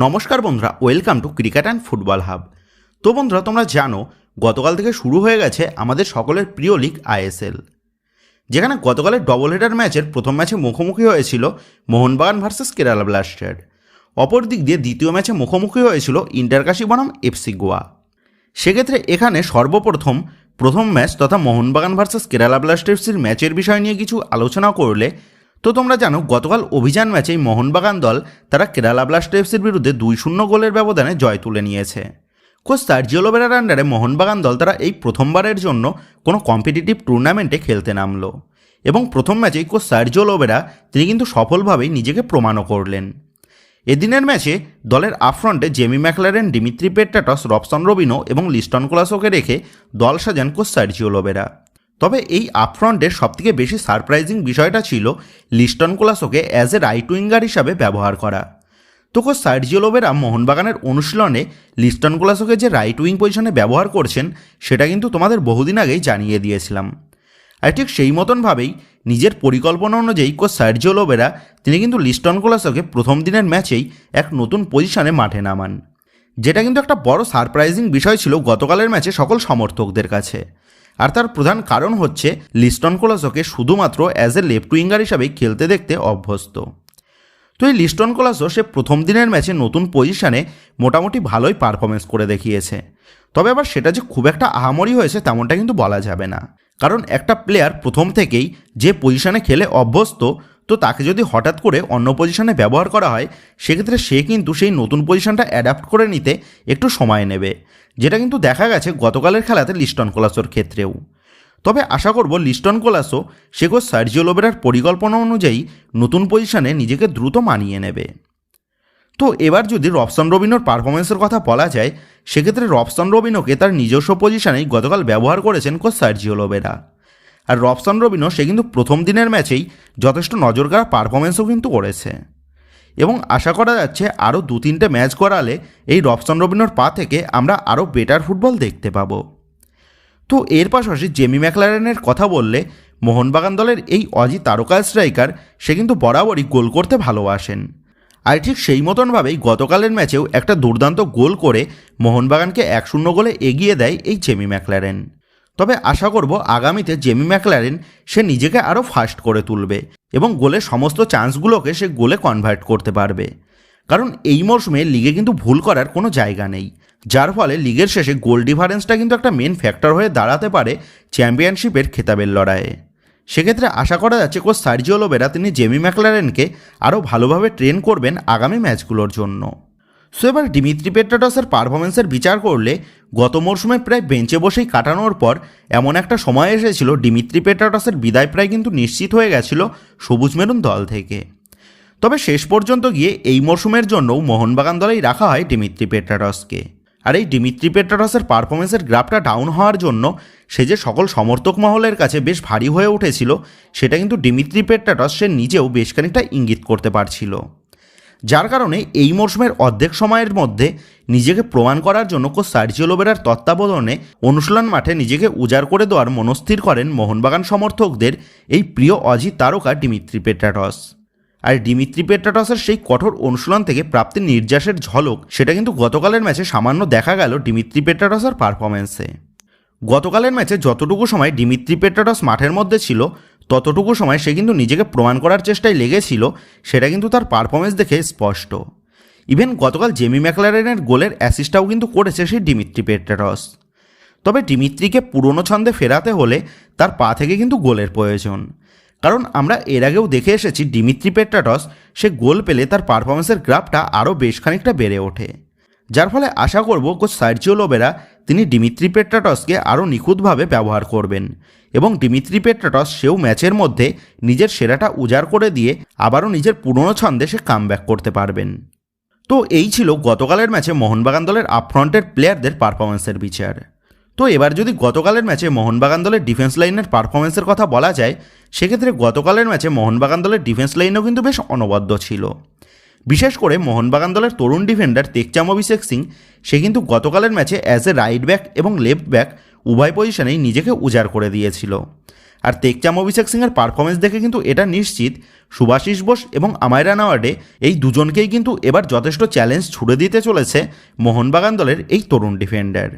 নমস্কার বন্ধুরা, welcome to cricket and football hub. তো বন্ধুরা, তোমরা জানো গতকাল থেকে শুরু হয়ে গেছে আমাদের সকলের প্রিয় লিগ আইএসএল, যেখানে গতকালের ডবল হেডার ম্যাচের প্রথম ম্যাচে মুখোমুখি হয়েছিল মোহনবাগান ভার্সেস কেরালা ব্লাস্টার। অপর দিক দিয়ে দ্বিতীয় ম্যাচে মুখোমুখি হয়েছিল ইন্টারকাশি বনাম এফসি গোয়া। সেক্ষেত্রে এখানে সর্বপ্রথম প্রথম ম্যাচ তথা মোহনবাগান ভার্সেস কেরালা ব্লাস্টার্সের ম্যাচের বিষয় নিয়ে কিছু আলোচনা করলে, তো তোমরা জানো গতকাল অভিযান ম্যাচেই মোহনবাগান দল তারা কেরালা ব্লাস্টার্সের বিরুদ্ধে 2-0 গোলের ব্যবধানে জয় তুলে নিয়েছে। কোচ সার্জিও লোবেরার আন্ডারে মোহনবাগান দল তারা এই প্রথমবারের জন্য কোনো কম্পিটিটিভ টুর্নামেন্টে খেলতে নামলো এবং প্রথম ম্যাচেই কোচ সার্জিও লোবেরা তিনি কিন্তু সফলভাবেই নিজেকে প্রমাণও করলেন। এদিনের ম্যাচে দলের আপফ্রন্টে Jamie Maclaren, Dimitri Petratos, Robson Robinho এবং লিস্টন কোলাসোকে রেখে দল সাজান কোচ সার্জিও লোবেরা। তবে এই আপফ্রন্টের সবথেকে বেশি সারপ্রাইজিং বিষয়টা ছিল লিস্টন কোলাসোকে অ্যাজ এ রাইট উইঙ্গার হিসাবে ব্যবহার করা। তো কোচ সার্জিও লোবেরা মোহনবাগানের অনুশীলনে লিস্টন কোলাসোকে যে রাইট উইং পজিশনে ব্যবহার করছেন সেটা কিন্তু তোমাদের বহুদিন আগেই জানিয়ে দিয়েছিলাম। আর ঠিক সেই মতনভাবেই নিজের পরিকল্পনা অনুযায়ী কোচ সার্জিও লোবেরা তিনি কিন্তু লিস্টন কোলাসোকে প্রথম দিনের ম্যাচেই এক নতুন পজিশনে মাঠে নামান, যেটা কিন্তু একটা বড় সারপ্রাইজিং বিষয় ছিল গতকালের ম্যাচে সকল সমর্থকদের কাছে। আর তার প্রধান কারণ হচ্ছে লিস্টন কোলাসোকে শুধুমাত্র অ্যাজ এ লেফট উইঙ্গার হিসাবেই খেলতে দেখতে অভ্যস্ত। তো এই লিস্টন কোলাসো সে প্রথম দিনের ম্যাচে নতুন পজিশনে মোটামুটি ভালোই পারফরমেন্স করে দেখিয়েছে। তবে আবার সেটা যে খুব একটা আহামরি হয়েছে তেমনটা কিন্তু বলা যাবে না, কারণ একটা প্লেয়ার প্রথম থেকেই যে পজিশনে খেলে অভ্যস্ত, তো তাকে যদি হঠাৎ করে অন্য পজিশনে ব্যবহার করা হয় সেক্ষেত্রে সে কিন্তু সেই নতুন পজিশনটা অ্যাডাপ্ট করে নিতে একটু সময় নেবে, যেটা কিন্তু দেখা গেছে গতকালের খেলাতে লিস্টন কোলাসোর ক্ষেত্রেও। তবে আশা করব লিস্টন কোলাসো সে কোচ সার্জিও লোবেরার পরিকল্পনা অনুযায়ী নতুন পজিশনে নিজেকে দ্রুত মানিয়ে নেবে। তো এবার যদি রবসন রবিনোর পারফরমেন্সের কথা বলা যায়, সেক্ষেত্রে রবসন রবিনোকে তার নিজস্ব পজিশনেই গতকাল ব্যবহার করেছেন কোচ সার্জিও লোবেরা। আর রবসন রবিনো সে কিন্তু প্রথম দিনের ম্যাচেই যথেষ্ট নজরকাড়া পারফরমেন্সও কিন্তু করেছে এবং আশা করা যাচ্ছে আরও 2-3টে ম্যাচ করালে এই রবসন রবিনোর পা থেকে আমরা আরও বেটার ফুটবল দেখতে পাবো। তো এর পাশাপাশি জেমি ম্যাকলারেনের কথা বললে, মোহনবাগান দলের এই অজি তারকা স্ট্রাইকার সে কিন্তু বরাবরই গোল করতে ভালোবাসেন। আর ঠিক সেই মতনভাবেই গতকালের ম্যাচেও একটা দুর্দান্ত গোল করে মোহনবাগানকে 1-0 গোলে এগিয়ে দেয় এই জেমি ম্যাকলারেন। তবে আশা করব আগামীতে জেমি ম্যাকলারেন সে নিজেকে আরও ফাস্ট করে তুলবে এবং গোলের সমস্ত চান্সগুলোকে সে গোলে কনভার্ট করতে পারবে, কারণ এই মরশুমে লিগে কিন্তু ভুল করার কোনো জায়গা নেই, যার ফলে লিগের শেষে গোল ডিফারেন্সটা কিন্তু একটা মেন ফ্যাক্টর হয়ে দাঁড়াতে পারে চ্যাম্পিয়নশিপের খেতাবের লড়াইয়ে। সেক্ষেত্রে আশা করা যাচ্ছে কোচ সার্জিও লোবেরা তিনি জেমি ম্যাকলারেনকে আরও ভালোভাবে ট্রেন করবেন আগামী ম্যাচগুলোর জন্য। সো এবার ডিমিত্রি পেট্রাটসের পারফরমেন্সের বিচার করলে গত মরশুমে প্রায় বেঞ্চে বসেই কাটানোর পর এমন একটা সময় এসেছিল ডিমিত্রি পেট্রাটসের বিদায় প্রায় কিন্তু নিশ্চিত হয়ে গেছিল সবুজ মেরুন দল থেকে। তবে শেষ পর্যন্ত গিয়ে এই মরশুমের জন্যও মোহনবাগান দলেই রাখা হয় ডিমিত্রি পেট্রাটসকে। আর এই ডিমিত্রি পেট্রাটসের পারফরমেন্সের গ্রাফটা ডাউন হওয়ার জন্য সে যে সকল সমর্থক মহলের কাছে বেশ ভারী হয়ে উঠেছিল সেটা কিন্তু ডিমিত্রি পেট্রাটস সে নিজেও বেশ খানিকটা ইঙ্গিত করতে পারছিল, যার কারণে এই মরশুমের অর্ধেক সময়ের মধ্যে নিজেকে প্রমাণ করার জন্য কোচ সার্জিও লোবেরার তত্ত্বাবধানে অনুশীলন মাঠে নিজেকে উজাড় করে দেওয়ার মনস্থির করেন মোহনবাগান সমর্থকদের এই প্রিয় অজি তারকা ডিমিত্রি পেট্রাটস। আর ডিমিত্রি পেট্রাটসের সেই কঠোর অনুশীলন থেকে প্রাপ্তি নির্যাসের ঝলক সেটা কিন্তু গতকালের ম্যাচে সামান্য দেখা গেল ডিমিত্রি পেট্রাটসের পারফরমেন্সে। গতকালের ম্যাচে যতটুকু সময় ডিমিত্রি পেট্রাটস মাঠের মধ্যে ছিল ততটুকু সময় সে কিন্তু নিজেকে প্রমাণ করার চেষ্টায় লেগেছিল, সেটা কিন্তু তার পারফরমেন্স দেখে স্পষ্ট। ইভেন গতকাল জেমি ম্যাকলারেনের গোলের অ্যাসিস্টটাও কিন্তু করেছে সেই ডিমিত্রি পেট্রাটস। তবে ডিমিত্রিকে পুরনো ছন্দে ফেরাতে হলে তার পা থেকে কিন্তু গোলের প্রয়োজন, কারণ আমরা এর আগেও দেখে এসেছি ডিমিত্রি পেট্রাটস সে গোল পেলে তার পারফরমেন্সের গ্রাফটা আরও বেশ খানিকটা বেড়ে ওঠে, যার ফলে আশা করব কোচ সার্জিও লোবেরা তিনি ডিমিত্রি পেট্রাটসকে আরও নিখুঁতভাবে ব্যবহার করবেন এবং ডিমিত্রি পেট্রাটস সেও ম্যাচের মধ্যে নিজের সেরাটা উজাড় করে দিয়ে আবারও নিজের পুরনো ছন্দে সে কামব্যাক করতে পারবেন। তো এই ছিল গতকালের ম্যাচে মোহনবাগান দলের আপফ্রন্টের প্লেয়ারদের পারফরমেন্সের বিচার। তো এবার যদি গতকালের ম্যাচে মোহনবাগান দলের ডিফেন্স লাইনের পারফরমেন্সের কথা বলা যায়, সেক্ষেত্রে গতকালের ম্যাচে মোহনবাগান দলের ডিফেন্স লাইনও কিন্তু বেশ অনবদ্য ছিল। বিশেষ করে মোহনবাগান দলের তরুণ ডিফেন্ডার তেকচাম অভিষেক সিং সে কিন্তু গতকালের ম্যাচে অ্যাজ এ রাইট ব্যাক এবং লেফট ব্যাক উভয় পজিশনেই নিজেকে উজাড় করে দিয়েছিল। আর তেকচাম অভিষেক সিংয়ের পারফরমেন্স দেখে কিন্তু এটা নিশ্চিত শুভাশিস বোস এবং আমায় রানাওয়াডে এই দুজনকেই কিন্তু এবার যথেষ্ট চ্যালেঞ্জ ছুড়ে দিতে চলেছে মোহনবাগান দলের এই তরুণ ডিফেন্ডার।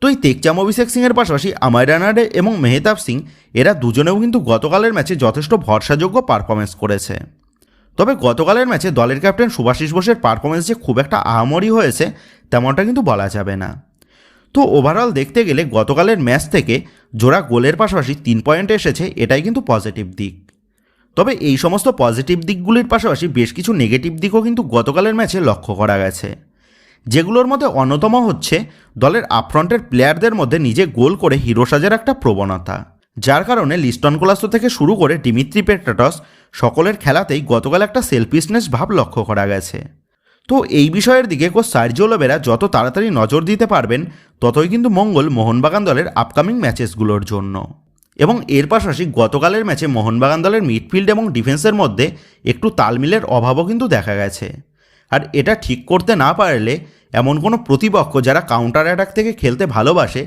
তো এই তেকচাম অভিষেক সিংয়ের পাশাপাশি আমায় রানাওয়াডে এবং মেহতাব সিং এরা দুজনেও কিন্তু গতকালের ম্যাচে যথেষ্ট ভরসাযোগ্য পারফরমেন্স করেছে। তবে গতকালের ম্যাচে দলের ক্যাপ্টেন শুভাশিস বোসের পারফরমেন্স যে খুব একটা আহামরি হয়েছে তেমনটা কিন্তু বলা যাবে না। তো ওভারঅল দেখতে গেলে গতকালের ম্যাচ থেকে জোড়া গোলের পাশাপাশি 3 পয়েন্ট এসেছে, এটাই কিন্তু পজিটিভ দিক। তবে এই সমস্ত পজিটিভ দিকগুলির পাশাপাশি বেশ কিছু নেগেটিভ দিকও কিন্তু গতকালের ম্যাচে লক্ষ্য করা গেছে, যেগুলোর মধ্যে অন্যতম হচ্ছে দলের আপফ্রন্টের প্লেয়ারদের মধ্যে নিজে গোল করে হিরো সাজার একটা প্রবণতা, যার কারণে লিস্টন কোলাসো থেকে শুরু করে ডিমিত্রি পেট্রাটস সকলের খেলাতেই গতকাল একটা সেলফিশনেস ভাব লক্ষ্য করা গেছে। তো এই বিষয়ের দিকে কোচ সার্জিও লোবেরা যত তাড়াতাড়ি নজর দিতে পারবেন ততই কিন্তু মঙ্গল মোহনবাগান দলের আপকামিং ম্যাচেসগুলোর জন্য। এবং এর পাশাপাশি গতকালের ম্যাচে মোহনবাগান দলের মিডফিল্ড এবং ডিফেন্সের মধ্যে একটু তালমিলের অভাবও কিন্তু দেখা গেছে। আর এটা ঠিক করতে না পারলে এমন কোনো প্রতিপক্ষ যারা কাউন্টার অ্যাটাক থেকে খেলতে ভালোবাসে,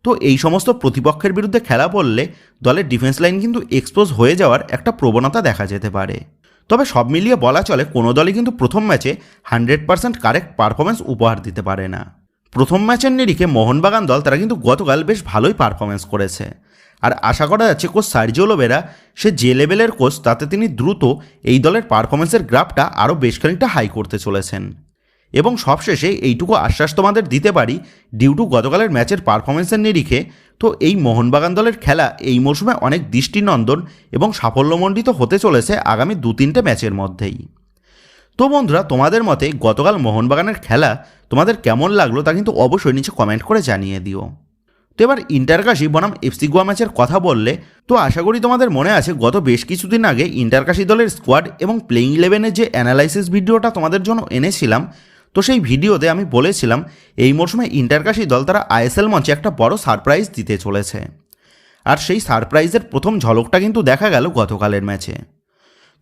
তো এই সমস্ত প্রতিপক্ষের বিরুদ্ধে খেলা পড়লে দলের ডিফেন্স লাইন কিন্তু এক্সপোজ হয়ে যাওয়ার একটা প্রবণতা দেখা যেতে পারে। তবে সব মিলিয়ে বলা চলে কোনো দলই কিন্তু প্রথম ম্যাচে 100% কারেক্ট পারফরমেন্স উপহার দিতে পারে না। প্রথম ম্যাচের নিরিখে মোহনবাগান দল তারা কিন্তু গতকাল বেশ ভালোই পারফরমেন্স করেছে। আর আশা করা যাচ্ছে কোচ সার্জিও লোবেরা সে যে লেভেলের কোচ তাতে তিনি দ্রুত এই দলের পারফরমেন্সের গ্রাফটা আরও বেশ খানিকটা হাই করতে চলেছেন। এবং সবশেষে এইটুকু আশ্বাস তোমাদের দিতে পারি, ডিউ টু গতকালের ম্যাচের পারফরমেন্সের নিরিখে তো এই মোহনবাগান দলের খেলা এই মরশুমে অনেক দৃষ্টিনন্দন এবং সাফল্যমণ্ডিত হতে চলেছে আগামী 2-3টে ম্যাচের মধ্যেই। তো বন্ধুরা, তোমাদের মতে গতকাল মোহনবাগানের খেলা তোমাদের কেমন লাগলো তা কিন্তু অবশ্যই নিচে কমেন্ট করে জানিয়ে দিও। তো এবার ইন্টারকাশি বনাম এফসি গোয়া ম্যাচের কথা বললে তো আশা করি তোমাদের মনে আছে গত বেশ কিছুদিন আগে ইন্টারকাশি দলের স্কোয়াড এবং প্লেইং 11-এর যে অ্যানালাইসিস ভিডিওটা তোমাদের জন্য এনেছিলাম, তো সেই ভিডিওতে আমি বলেছিলাম এই মরশুমে ইন্টারকাশি দল তারা আইএসএল মঞ্চে একটা বড় সারপ্রাইজ দিতে চলেছে। আর সেই সারপ্রাইজের প্রথম ঝলকটা কিন্তু দেখা গেল গতকালের ম্যাচে।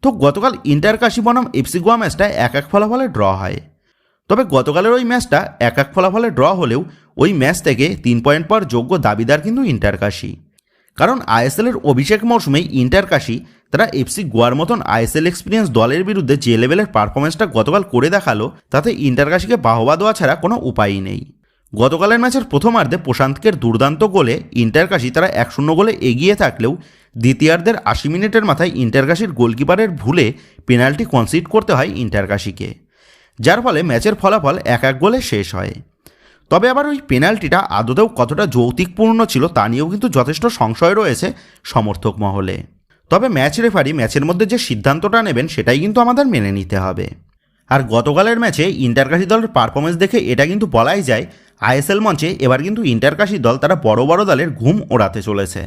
তো গতকাল ইন্টারকাশি বনাম এফসি গোয়া ম্যাচটা 1-1 ফলাফলে ড্র হয়। তবে গতকালের ওই ম্যাচটা 1-1 ফলাফলে ড্র হলেও ওই ম্যাচ থেকে 3 পয়েন্ট পাওয়ার যোগ্য দাবিদার কিন্তু ইন্টারকাশি। কারণ আইএসএলের অভিষেক মরশুমেই ইন্টারকাশি তারা এফসি গোয়ার মতন আইএসএল এক্সপিরিয়েন্স দলের বিরুদ্ধে যে লেভেলের পারফরমেন্সটা গতকাল করে দেখালো তাতে ইন্টারকাশিকে বাহবা দেওয়া ছাড়া কোনো উপায়ই নেই। গতকালের ম্যাচের প্রথমার্ধে প্রশান্তকের দুর্দান্ত গোলে ইন্টারকাশি তারা 1-0 গোলে এগিয়ে থাকলেও দ্বিতীয়ার্ধের 80 মিনিটের মাথায় ইন্টারকাশির গোলকিপারের ভুলে পেনাল্টি কনসিড করতে হয় ইন্টারকাশিকে, যার ফলে ম্যাচের ফলাফল 1-1 গোলে শেষ হয়। তবে আবার ওই পেনাল্টিটা আদতেও কতটা যৌক্তিকপূর্ণ ছিল তা নিয়েও কিন্তু যথেষ্ট সংশয় রয়েছে সমর্থক মহলে। তবে ম্যাচ রেফারি ম্যাচের মধ্যে যে সিদ্ধান্তটা নেবেন সেটাই কিন্তু আমাদের মেনে নিতে হবে। আর গতকালের ম্যাচে ইন্টারকাশি দলের পারফরমেন্স দেখে এটা কিন্তু বলাই যায় আইএসএল মঞ্চে এবার কিন্তু ইন্টারকাশি দল তারা বড় বড় দলের ঘুম ওড়াতে চলেছে।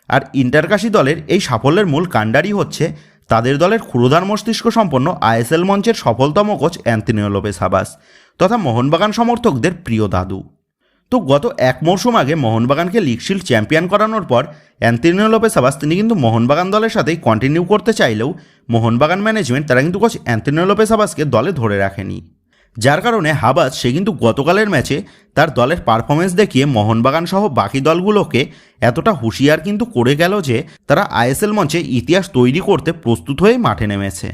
আর ইন্টারকাশি দলের এই সাফল্যের মূল কাণ্ডারই হচ্ছে তাদের দলের ক্ষুরধার মস্তিষ্ক সম্পন্ন আইএসএল মঞ্চের সফলতম কোচ অ্যান্তোনিও লোপেস হাবাস তথা মোহনবাগান সমর্থকদের প্রিয় দাদু। তো গত 1 মরশুম আগে মোহনবাগানকে লিগ শিল্ড চ্যাম্পিয়ন করানোর পর অ্যান্তোনিও লোপেস হাবাস তিনি কিন্তু মোহনবাগান দলের সাথেই কন্টিনিউ করতে চাইলেও মোহনবাগান ম্যানেজমেন্ট তারা কিন্তু কোচ অ্যান্তোনিও লোপেস হাবাসকে দলে ধরে রাখেনি, যার কারণে হাবাস সে কিন্তু গতকালের ম্যাচে তার দলের পারফরমেন্স দেখিয়ে মোহনবাগান সহ বাকি দলগুলোকে এতটা হুঁশিয়ার কিন্তু করে গেল যে তারা আইএসএল মঞ্চে ইতিহাস তৈরি করতে প্রস্তুত হয়ে মাঠে নেমেছে।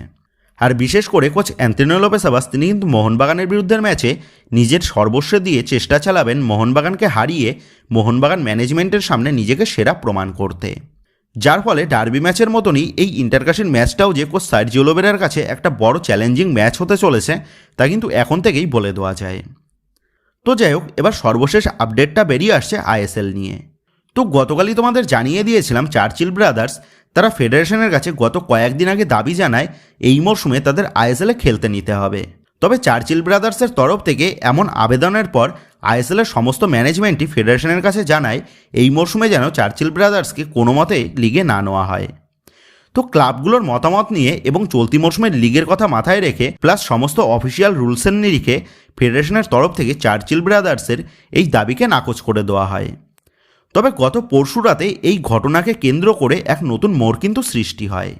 আর বিশেষ করে কোচ অ্যান্তোনিও লোপেস হাবাস তিনি কিন্তু মোহনবাগানের বিরুদ্ধের ম্যাচে নিজের সর্বস্ব দিয়ে চেষ্টা চালাবেন মোহনবাগানকে হারিয়ে মোহনবাগান ম্যানেজমেন্টের সামনে নিজেকে সেরা প্রমাণ করতে, যার ফলে ডার্বি ম্যাচের মতনই এই ইন্টারকাশির ম্যাচটাও যে কোচ সার্জিও লোবেরার কাছে একটা বড় চ্যালেঞ্জিং ম্যাচ হতে চলেছে তা কিন্তু এখন থেকেই বলে দেওয়া যায়। তো যাই হোক, এবার সর্বশেষ আপডেটটা বেরিয়ে আসছে আইএসএল নিয়ে। তো গতকালই তোমাদের জানিয়ে দিয়েছিলাম চার্চিল ব্রাদার্স তারা ফেডারেশনের কাছে গত কয়েকদিন আগে দাবি জানায় এই মরশুমে তাদের আইএসএলে খেলতে নিতে হবে। তবে চার্চিল ব্রাদার্সের তরফ থেকে এমন আবেদনের পর আইএসএলের সমস্ত ম্যানেজমেন্টই ফেডারেশনের কাছে জানায় এই মরশুমে যেন চার্চিল ব্রাদার্সকে কোনো মতে লিগে না নেওয়া হয়। তো ক্লাবগুলোর মতামত নিয়ে এবং চলতি মরশুমের লিগের কথা মাথায় রেখে প্লাস সমস্ত অফিসিয়াল রুলসের নিরিখে ফেডারেশনের তরফ থেকে চার্চিল ব্রাদার্সের এই দাবিকে নাকচ করে দেওয়া হয়। তবে গত পরশু রাতে এই ঘটনাকে কেন্দ্র করে এক নতুন মোড় কিন্তু সৃষ্টি হয়।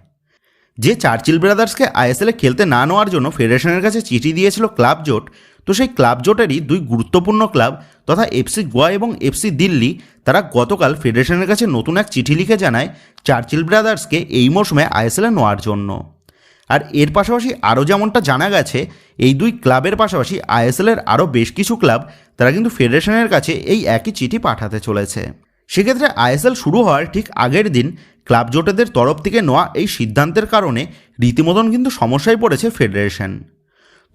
যে চার্চিল ব্রাদার্সকে আইএসএলে খেলতে না নেওয়ার জন্য ফেডারেশনের কাছে চিঠি দিয়েছিল ক্লাব জোট, তো তো সেই ক্লাব জোটেরই দুই গুরুত্বপূর্ণ ক্লাব তথা এফসি গোয়া এবং এফসি দিল্লি তারা গতকাল ফেডারেশনের কাছে নতুন এক চিঠি লিখে জানায় চার্চিল ব্রাদার্সকে এই মৌসুমে আইএসএলে নেওয়ার জন্য। আর এর পাশাপাশি আরও যেমনটা জানা গেছে, এই দুই ক্লাবের পাশাপাশি আইএসএলের আরও বেশ কিছু ক্লাব তারা কিন্তু ফেডারেশনের কাছে এই একই চিঠি পাঠাতে চলেছে। সেক্ষেত্রে আইএসএল শুরু হওয়ার ঠিক আগের দিন ক্লাব জোটেদের তরফ থেকে নেওয়া এই সিদ্ধান্তের কারণে রীতিমতন কিন্তু সমস্যায় পড়েছে ফেডারেশন।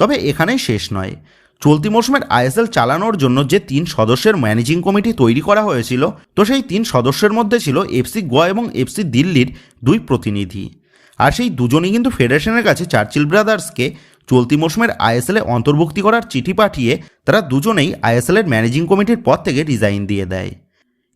তবে এখানেই শেষ নয়। চলতি মৌসুমের আইএসএল চালানোর জন্য যে 3 সদস্যের ম্যানেজিং কমিটি তৈরি করা হয়েছিল, তো সেই 3 সদস্যের মধ্যে ছিল এফসি গোয়া এবং এফসি দিল্লির 2 প্রতিনিধি। আর সেই দুজনই কিন্তু ফেডারেশনের কাছে চার্চিল ব্রাদার্সকে চলতি মৌসুমের আইএসএলে অন্তর্ভুক্তি করার চিঠি পাঠিয়ে তারা দুজনেই আইএসএলের ম্যানেজিং কমিটির পদ থেকে রিজাইন দিয়ে দেয়।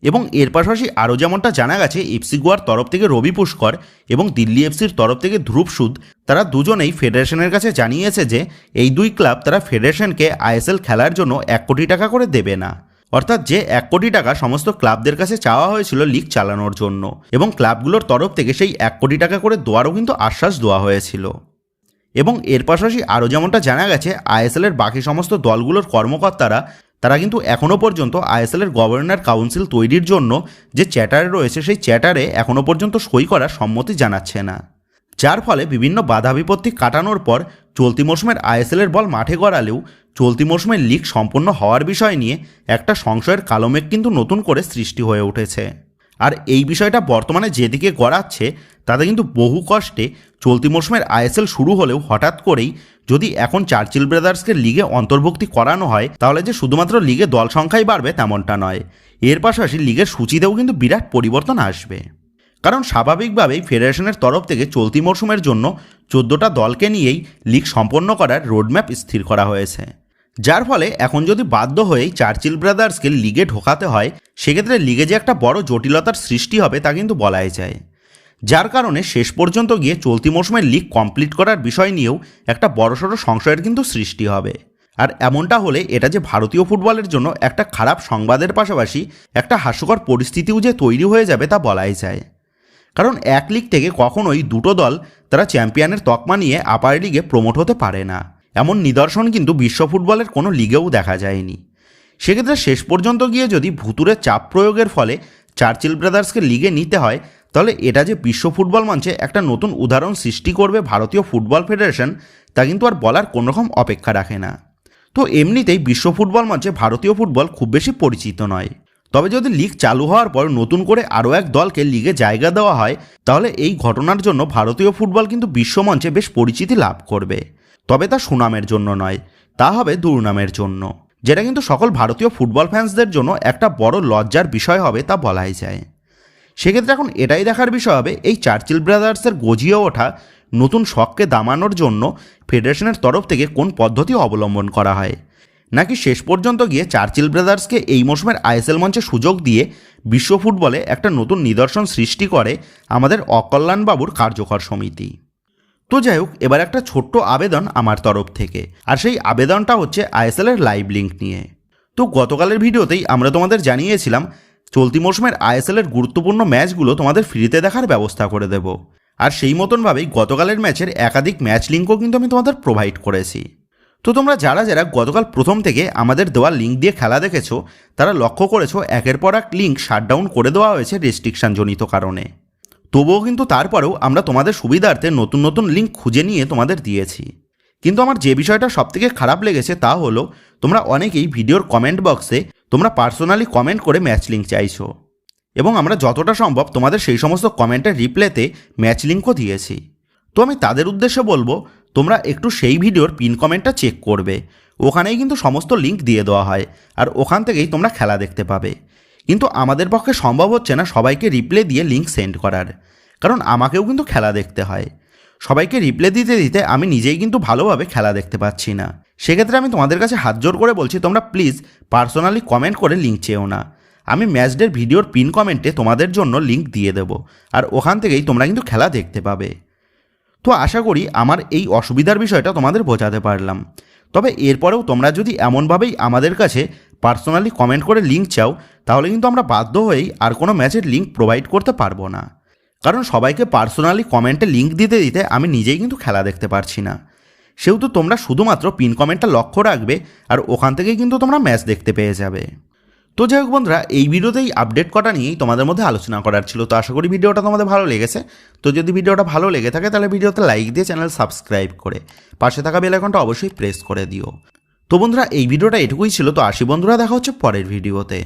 এবং এর পাশাপাশি আরও যেমনটা জানা গেছে, এফসি গোয়ার তরফ থেকে রবি পুষ্কর এবং দিল্লি এফসির তরফ থেকে ধ্রুব সুদ তারা দুজনেই ফেডারেশনের কাছে জানিয়েছে যে এই দুই ক্লাব তারা ফেডারেশনকে আইএসএল খেলার জন্য 1 কোটি টাকা করে দেবে না। অর্থাৎ যে 1 কোটি টাকা সমস্ত ক্লাবদের কাছে চাওয়া হয়েছিল লিগ চালানোর জন্য, এবং ক্লাবগুলোর তরফ থেকে সেই 1 কোটি টাকা করে দেওয়ারও কিন্তু আশ্বাস দেওয়া হয়েছিল। এবং এর পাশাপাশি আরও যেমনটা জানা গেছে, আইএসএলের বাকি সমস্ত দলগুলোর কর্মকর্তারা তারা কিন্তু এখনও পর্যন্ত আইএসএলের গভর্নর কাউন্সিল তৈরির জন্য যে চ্যাটারে রয়েছে সেই চ্যাটারে এখনও পর্যন্ত সই করার সম্মতি জানাচ্ছে না, যার ফলে বিভিন্ন বাধা বিপত্তি কাটানোর পর চলতি মৌসুমের আইএসএলের বল মাঠে গড়ালেও চলতি মৌসুমের লিগ সম্পন্ন হওয়ার বিষয় নিয়ে একটা সংশয়ের কালোমেঘ কিন্তু নতুন করে সৃষ্টি হয়ে উঠেছে। আর এই বিষয়টা বর্তমানে যেদিকে গড়াচ্ছে তাতে কিন্তু বহু কষ্টে চলতি মৌসুমের আইএসএল শুরু হলেও হঠাৎ করেই যদি এখন চার্চিল ব্রাদার্সকে লিগে অন্তর্ভুক্তি করানো হয়, তাহলে যে শুধুমাত্র লিগে দল সংখ্যাই বাড়বে তেমনটা নয়, এর পাশাপাশি লিগের সূচিতেও কিন্তু বিরাট পরিবর্তন আসবে। কারণ স্বাভাবিকভাবেই ফেডারেশনের তরফ থেকে চলতি মৌসুমের জন্য 14টা দলকে নিয়েই লিগ সম্পন্ন করার রোডম্যাপ স্থির করা হয়েছে, যার ফলে এখন যদি বাধ্য হয়েই চার্চিল ব্রাদার্সকে লিগে ঢোকাতে হয়, সেক্ষেত্রে লিগে যে একটা বড় জটিলতার সৃষ্টি হবে তা কিন্তু বলাই যায়। যার কারণে শেষ পর্যন্ত গিয়ে চলতি মৌসুমের লিগ কমপ্লিট করার বিষয় নিয়েও একটা বড়সড় সংশয়ের কিন্তু সৃষ্টি হবে। আর এমনটা হলে এটা যে ভারতীয় ফুটবলের জন্য একটা খারাপ সংবাদের পাশাপাশি একটা হাস্যকর পরিস্থিতিও যে তৈরি হয়ে যাবে তা বলাই যায়। কারণ এক লিগ থেকে কখনোই 2টো দল তারা চ্যাম্পিয়নের তকমা নিয়ে আপার লিগে প্রমোট হতে পারে না, এমন নিদর্শন কিন্তু বিশ্ব ফুটবলের কোনো লিগেও দেখা যায়নি। সেক্ষেত্রে শেষ পর্যন্ত গিয়ে যদি ভুতুরে চাপ প্রয়োগের ফলে চার্চিল ব্রাদার্সকে লিগে নিতে হয়, তাহলে এটা যে বিশ্ব ফুটবল মঞ্চে একটা নতুন উদাহরণ সৃষ্টি করবে ভারতীয় ফুটবল ফেডারেশন, তা কিন্তু আর বলার কোনো রকম অপেক্ষা রাখে না। তো এমনিতেই বিশ্ব ফুটবল মঞ্চে ভারতীয় ফুটবল খুব বেশি পরিচিত নয়, তবে যদি লিগ চালু হওয়ার পর নতুন করে আরও এক দলকে লিগে জায়গা দেওয়া হয়, তাহলে এই ঘটনার জন্য ভারতীয় ফুটবল কিন্তু বিশ্বমঞ্চে বেশ পরিচিতি লাভ করবে। তবে তা সুনামের জন্য নয়, তা হবে দুর্নামের জন্য, যেটা কিন্তু সকল ভারতীয় ফুটবল ফ্যান্সদের জন্য একটা বড় লজ্জার বিষয় হবে তা বলাই যায়। সেক্ষেত্রে এখন এটাই দেখার বিষয় হবে এই চার্চিল ব্রাদার্সের গজিয়ে ওঠা নতুন শখকে দামানোর জন্য ফেডারেশনের তরফ থেকে কোন পদ্ধতি অবলম্বন করা হয়, নাকি শেষ পর্যন্ত গিয়ে চার্চিল ব্রাদার্সকে এই মৌসুমের আইএসএল মঞ্চে সুযোগ দিয়ে বিশ্ব ফুটবলে একটা নতুন নিদর্শন সৃষ্টি করে আমাদের অকল্যাণবাবুর কার্যকর সমিতি। তো যাই হোক, এবার একটা ছোট্ট আবেদন আমার তরফ থেকে, আর সেই আবেদনটা হচ্ছে আইএসএলের লাইভ লিঙ্ক নিয়ে। তো গতকালের ভিডিওতেই আমরা তোমাদের জানিয়েছিলাম চলতি মৌসুমের আইএসএলের গুরুত্বপূর্ণ ম্যাচগুলো তোমাদের ফ্রিতে দেখার ব্যবস্থা করে দেব, আর সেই মতনভাবেই গতকালের ম্যাচের একাধিক ম্যাচ লিঙ্কও কিন্তু আমি তোমাদের প্রোভাইড করেছি। তো তোমরা যারা যারা গতকাল প্রথম থেকে আমাদের দেওয়া লিঙ্ক দিয়ে খেলা দেখেছো, তারা লক্ষ্য করেছো একের পর এক লিঙ্ক শাটডাউন করে দেওয়া হয়েছে রেস্ট্রিকশনজনিত কারণে। তবুও কিন্তু তারপরেও আমরা তোমাদের সুবিধার্থে নতুন নতুন লিঙ্ক খুঁজে নিয়ে তোমাদের দিয়েছি। কিন্তু আমার যে বিষয়টা সবথেকে খারাপ লেগেছে তা হলো তোমরা অনেকেই ভিডিওর কমেন্ট বক্সে তোমরা পার্সোনালি কমেন্ট করে ম্যাচ লিঙ্ক চাইছো, এবং আমরা যতটা সম্ভব তোমাদের সেই সমস্ত কমেন্টের রিপ্লাইতে ম্যাচ লিঙ্কও দিয়েছি। তো আমি তাদের উদ্দেশ্যে বলবো তোমরা একটু সেই ভিডিওর পিন কমেন্টটা চেক করবে, ওখানেই কিন্তু সমস্ত লিঙ্ক দিয়ে দেওয়া হয়, আর ওখান থেকেই তোমরা খেলা দেখতে পাবে। কিন্তু আমাদের পক্ষে সম্ভব হচ্ছে না সবাইকে রিপ্লাই দিয়ে লিঙ্ক সেন্ড করার, কারণ আমাকেও কিন্তু খেলা দেখতে হয়। সবাইকে রিপ্লাই দিতে দিতে আমি নিজেই কিন্তু ভালোভাবে খেলা দেখতে পাচ্ছি না। সেক্ষেত্রে আমি তোমাদের কাছে হাত জোর করে বলছি তোমরা প্লিজ পার্সোনালি কমেন্ট করে লিঙ্ক চেও না। আমি ম্যাচ ডের ভিডিওর পিন কমেন্টে তোমাদের জন্য লিঙ্ক দিয়ে দেবো, আর ওখান থেকেই তোমরা কিন্তু খেলা দেখতে পাবে। তো আশা করি আমার এই অসুবিধার বিষয়টা তোমাদের বোঝাতে পারলাম। তবে এরপরেও তোমরা যদি এমনভাবেই আমাদের কাছে পার্সোনালি কমেন্ট করে লিঙ্ক চাও, তাহলে কিন্তু আমরা বাধ্য হয়েই আর কোনো ম্যাচের লিঙ্ক প্রোভাইড করতে পারবো না, কারণ সবাইকে পার্সোনালি কমেন্টে লিঙ্ক দিতে দিতে আমি নিজেই কিন্তু খেলা দেখতে পারছি না। সেহেতু তোমরা শুধুমাত্র পিন কমেন্টটা লক্ষ্য রাখবে আর ওখান থেকেই কিন্তু তোমরা ম্যাচ দেখতে পেয়ে যাবে। তো যাই হোক বন্ধুরা, এই ভিডিওতেই আপডেট করা নিয়েই তোমাদের মধ্যে আলোচনা করার ছিল। তো আশা করি ভিডিওটা তোমাদের ভালো লেগেছে। তো যদি ভিডিওটা ভালো লেগে থাকে তাহলে ভিডিওতে লাইক দিয়ে চ্যানেল সাবস্ক্রাইব করে পাশে থাকা বেল আইকনটা অবশ্যই প্রেস করে দিও। তো বন্ধুরা, এই ভিডিওটা এটুকুই ছিল। তো আসি বন্ধুরা, দেখা হচ্ছে পরের ভিডিওতে।